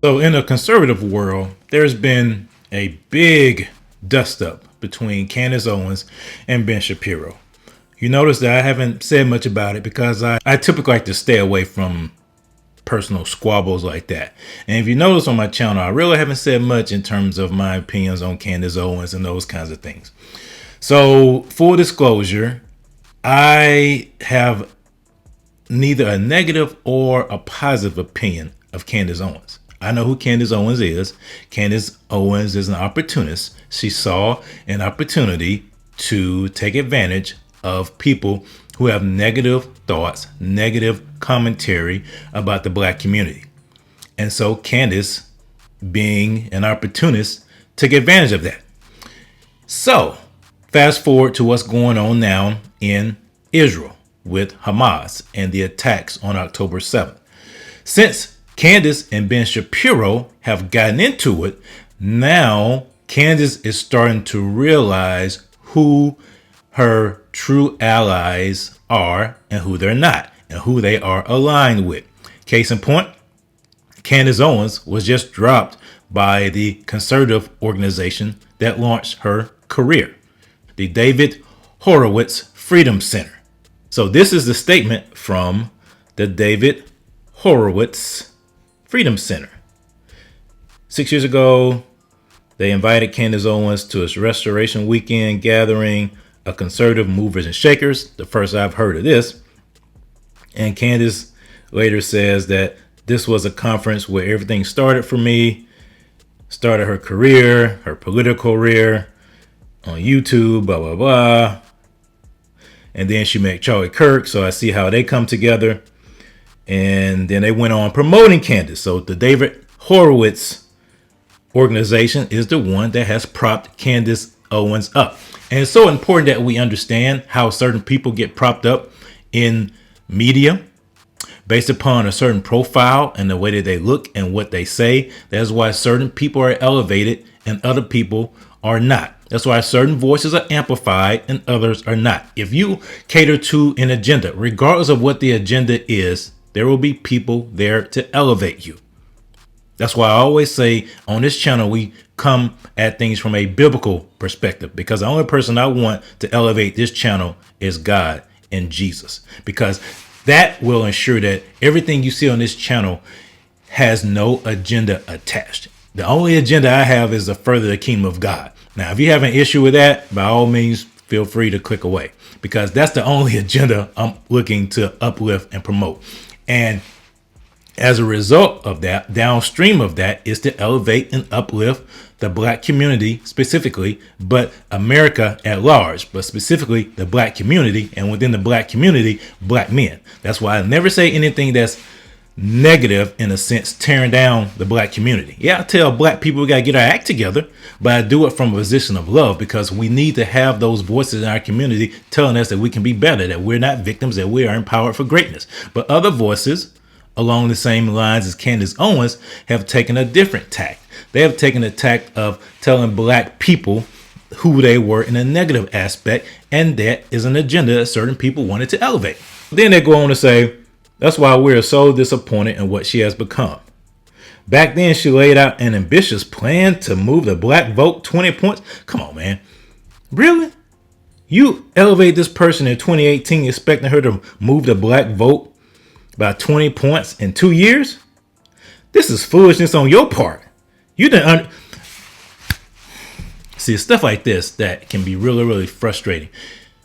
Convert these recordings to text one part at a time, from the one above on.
So in the conservative world, there's been a big dust up between Candace Owens and Ben Shapiro. You notice that I haven't said much about it because I typically like to stay away from personal squabbles like that. And if you notice on my channel, I really haven't said much in terms of my opinions on Candace Owens and those kinds of things. So full disclosure, I have neither a negative or a positive opinion of Candace Owens. I know who Candace Owens is. Candace Owens is an opportunist. She saw an opportunity to take advantage of people who have negative thoughts, negative commentary about the black community. And so Candace, being an opportunist, took advantage of that. So fast forward to what's going on now in Israel with Hamas and the attacks on October 7th. Since Candace and Ben Shapiro have gotten into it, now Candace is starting to realize who her true allies are and who they're not, and who they are aligned with. Case in point, Candace Owens was just dropped by the conservative organization that launched her career, the David Horowitz Freedom Center. So this is the statement from the David Horowitz Freedom Center. 6 years ago, they invited Candace Owens to its Restoration Weekend gathering of conservative movers and shakers, the first I've heard of this. And Candace later says that this was a conference where everything started for me, started her career, her political career on YouTube, blah, blah, blah. And then she met Charlie Kirk, so I see how they come together. And then they went on promoting Candace. So the David Horowitz organization is the one that has propped Candace Owens up. And it's so important that we understand how certain people get propped up in media based upon a certain profile and the way that they look and what they say. That's why certain people are elevated and other people are not. That's why certain voices are amplified and others are not. If you cater to an agenda, regardless of what the agenda is, there will be people there to elevate you. That's why I always say on this channel, we come at things from a biblical perspective, because the only person I want to elevate this channel is God and Jesus, because that will ensure that everything you see on this channel has no agenda attached. The only agenda I have is to further the kingdom of God. Now, if you have an issue with that, by all means, feel free to click away, because that's the only agenda I'm looking to uplift and promote. And as a result of that, downstream of that is to elevate and uplift the black community specifically, but America at large, but specifically the black community, and within the black community, black men. That's why I never say anything that's negative, in a sense, tearing down the black community. Yeah, I tell black people we got to get our act together, but I do it from a position of love, because we need to have those voices in our community telling us that we can be better, that we're not victims, that we are empowered for greatness. But other voices along the same lines as Candace Owens have taken a different tack. They have taken the tack of telling black people who they were in a negative aspect, and that is an agenda that certain people wanted to elevate. Then they go on to say, that's why we're so disappointed in what she has become. Back then, she laid out an ambitious plan to move the black vote 20 points. Come on, man. Really? You elevate this person in 2018 expecting her to move the black vote by 20 points in 2 years? This is foolishness on your part. You didn't see stuff like this that can be really, really frustrating,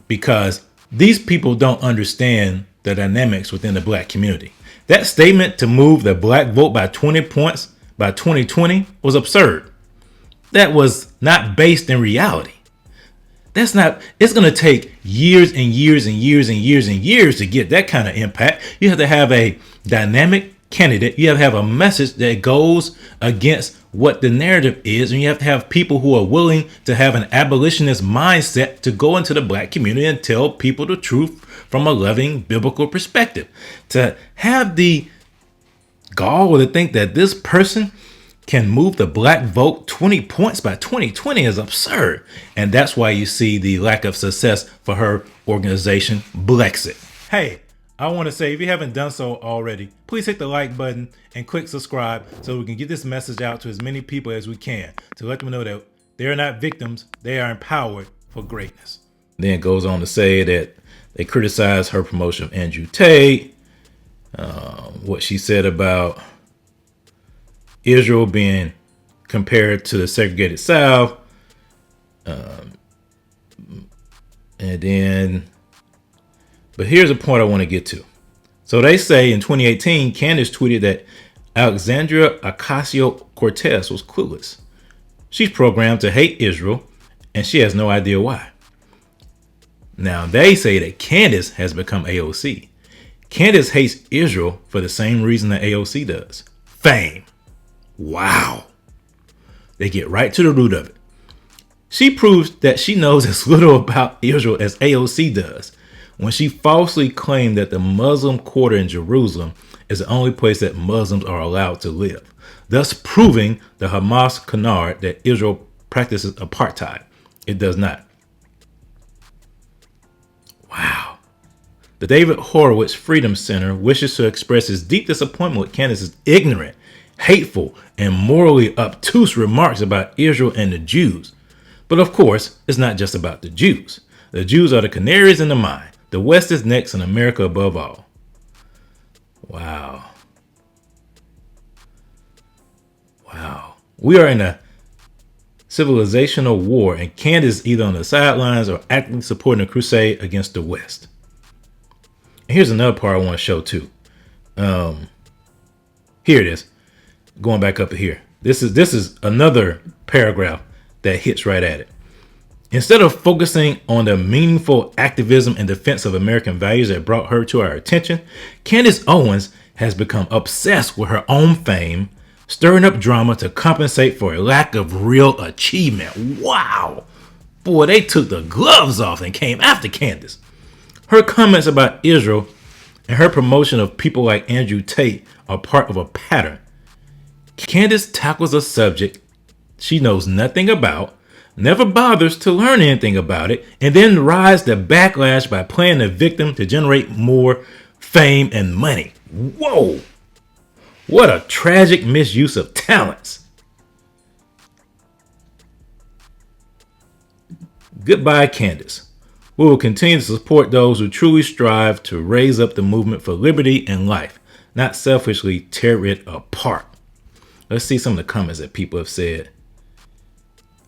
because these people don't understand the dynamics within the black community. That statement to move the black vote by 20 points by 2020 was absurd. That was not based in reality. That's not, it's going to take years and years and years and years and years to get that kind of impact. You have to have a dynamic candidate. You have to have a message that goes against what the narrative is. And you have to have people who are willing to have an abolitionist mindset to go into the black community and tell people the truth from a loving biblical perspective. To have the gall to think that this person can move the black vote 20 points by 2020 is absurd. And that's why you see the lack of success for her organization, Blexit. Hey, I want to say, if you haven't done so already, please hit the like button and click subscribe so we can get this message out to as many people as we can to let them know that they're not victims, they are empowered for greatness. Then it goes on to say that they criticize her promotion of Andrew Tate, what she said about Israel being compared to the segregated South. But here's a point I want to get to. So they say in 2018, Candace tweeted that Alexandria Ocasio-Cortez was clueless. She's programmed to hate Israel, and she has no idea why. Now they say that Candace has become AOC. Candace hates Israel for the same reason that AOC does. Fame. Wow. They get right to the root of it. She proves that she knows as little about Israel as AOC does when she falsely claimed that the Muslim quarter in Jerusalem is the only place that Muslims are allowed to live, thus proving the Hamas canard that Israel practices apartheid. It does not. Wow. The David Horowitz Freedom Center wishes to express its deep disappointment with Candace's ignorant, hateful, and morally obtuse remarks about Israel and the Jews. But of course, it's not just about the Jews. The Jews are the canaries in the mine. The West is next and America above all. Wow. Wow. We are in a civilizational war, and Candace is either on the sidelines or actively supporting a crusade against the West. And here's another part I want to show too. Here it is. Going back up here. This is another paragraph that hits right at it. Instead of focusing on the meaningful activism and defense of American values that brought her to our attention, Candace Owens has become obsessed with her own fame, stirring up drama to compensate for a lack of real achievement. Wow. Boy, they took the gloves off and came after Candace. Her comments about Israel and her promotion of people like Andrew Tate are part of a pattern. Candace tackles a subject she knows nothing about, never bothers to learn anything about it, and then rides the backlash by playing the victim to generate more fame and money. Whoa! What a tragic misuse of talents. Goodbye, Candace. We will continue to support those who truly strive to raise up the movement for liberty and life, not selfishly tear it apart. Let's see some of the comments that people have said.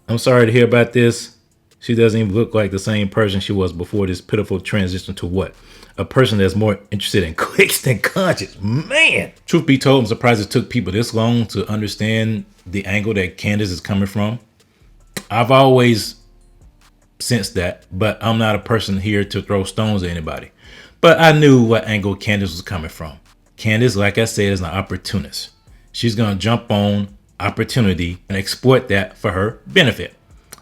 I'm sorry to hear about this. She doesn't even look like the same person she was before this pitiful transition to what? A person that's more interested in clicks than conscience. Man! Truth be told, I'm surprised it took people this long to understand the angle that Candace is coming from. I've always sensed that, but I'm not a person here to throw stones at anybody. But I knew what angle Candace was coming from. Candace, like I said, is an opportunist. She's going to jump on opportunity and exploit that for her benefit.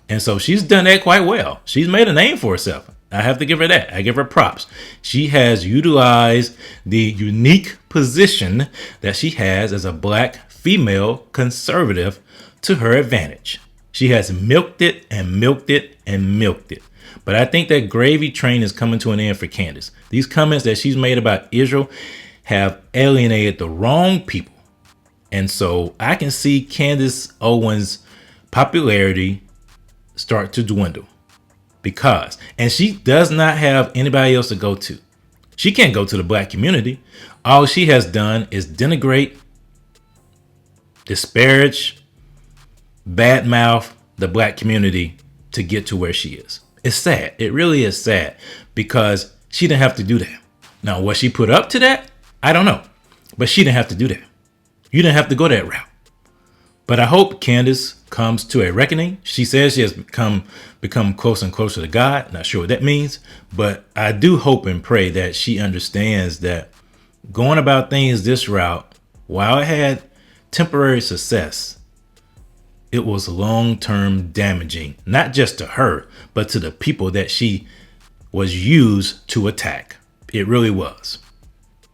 And so she's done that quite well. She's made a name for herself. I have to give her that. I give her props. She has utilized the unique position that she has as a black female conservative to her advantage. She has milked it and milked it and milked it. But I think that gravy train is coming to an end for Candace. These comments that she's made about Israel have alienated the wrong people. And so I can see Candace Owens' popularity start to dwindle and she does not have anybody else to go to. She can't go to the black community. All she has done is denigrate, disparage, badmouth the black community to get to where she is. It's sad. It really is sad because she didn't have to do that. Now, was she put up to that? I don't know, but she didn't have to do that. You didn't have to go that route. But I hope Candace comes to a reckoning. She says she has become closer and closer to God. Not sure what that means, but I do hope and pray that she understands that going about things this route, while it had temporary success, it was long-term damaging, not just to her, but to the people that she was used to attack. It really was.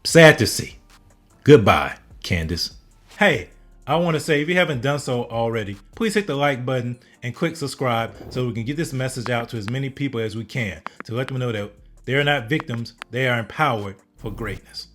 Sad to see. Goodbye, Candace. Hey, I want to say, if you haven't done so already, please hit the like button and click subscribe so we can get this message out to as many people as we can to let them know that they're not victims, they are empowered for greatness.